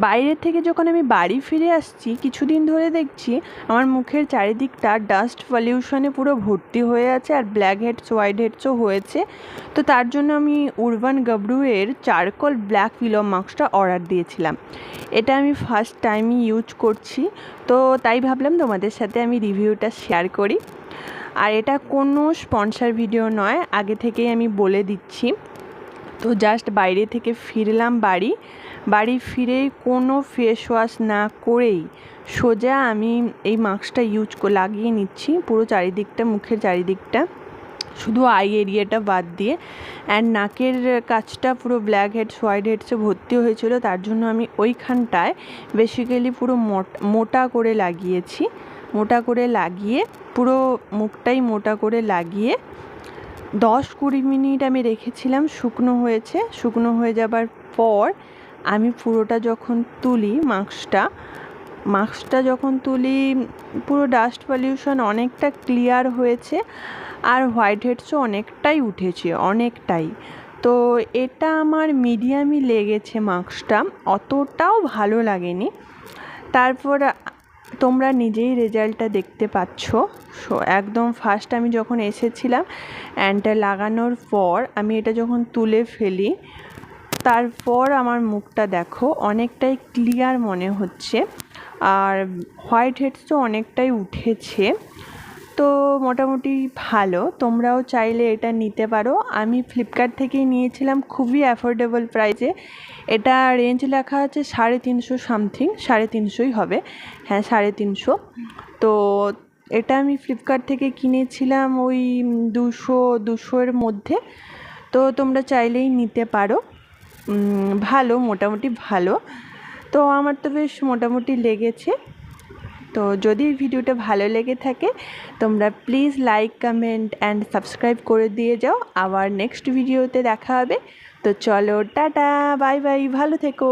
বাইরে থেকে যখন আমি বাড়ি ফিরে আসছি কিছুদিন ধরে দেখছি আমার মুখের চারিদিকটা ডাস্ট পলিউশনে পুরো ভর্তি হয়ে আছে আর ব্ল্যাক হেডস হোয়াইট হেডসও হয়েছে। তো তার জন্য আমি উরবান গাবরুয়ের চারকোল ব্ল্যাক উইলো মাস্কটা অর্ডার দিয়েছিলাম। এটা আমি ফার্স্ট টাইমই ইউজ করছি, তো তাই ভাবলাম তোমাদের সাথে আমি রিভিউটা শেয়ার করি। আর এটা কোনো স্পন্সর ভিডিও নয়, আগে থেকেই আমি বলে দিচ্ছি। তো জাস্ট বাইরে থেকে ফিরলাম বাড়ি ফিরেই কোনো ফেস ওয়াশ না করেই সোজা আমি এই মাস্কটা লাগিয়ে নিচ্ছি পুরো চারিদিকটা, মুখের চারিদিকটা, শুধু আই এরিয়াটা বাদ দিয়ে। অ্যান্ড নাকের কাছটা পুরো ব্ল্যাক হেডস হোয়াইট হেডসে ভর্তি হয়েছিল, তার জন্য আমি ওইখানটায় বেসিক্যালি পুরো মোটা করে লাগিয়েছি। মোটা করে লাগিয়ে পুরো মুখটাই মোটা করে লাগিয়ে 10-20 মিনিট আমি রেখেছিলাম, শুকনো হয়েছে। শুকনো হয়ে যাবার পর আমি পুরোটা যখন তুলি মাস্কটা যখন তুলি পুরো ডাস্ট পলিউশন অনেকটা ক্লিয়ার হয়েছে আর হোয়াইট হেডসও অনেকটাই উঠেছে, অনেকটাই। তো এটা আমার মিডিয়ামই লেগেছে মাস্কটা, অতটাও ভালো লাগেনি। তারপর তোমরা নিজেই রেজাল্টটা দেখতে পাচ্ছ। একদম ফার্স্ট আমি যখন এসেছিলাম অ্যান্ড লাগানোর পর আমি এটা যখন তুলে ফেলি, তারপর আমার মুখটা দেখো অনেকটাই ক্লিয়ার মনে হচ্ছে আর হোয়াইট হেডসও অনেকটাই উঠেছে। তো মোটামুটি ভালো, তোমরাও চাইলে এটা নিতে পারো। আমি ফ্লিপকার্ট থেকেই নিয়েছিলাম, খুবই অ্যাফোর্ডেবল প্রাইসে। এটা রেঞ্জ লেখা আছে 350 সামথিং, 350ই হবে, হ্যাঁ 350। তো এটা আমি ফ্লিপকার্ট থেকে কিনেছিলাম ওই 200-200-এর মধ্যে। তো তোমরা চাইলেই নিতে পারো, ভালো, মোটামুটি ভালো। তো আমার তো বেশ মোটামুটি লেগেছে। তো যদি ভিডিওটা ভালো লেগে থাকে তোমরা please like, comment and subscribe করে দিয়ে যাও। আবার নেক্সট ভিডিওতে দেখা হবে। তো চলো, টাটা, বাই বাই, ভালো থেকো।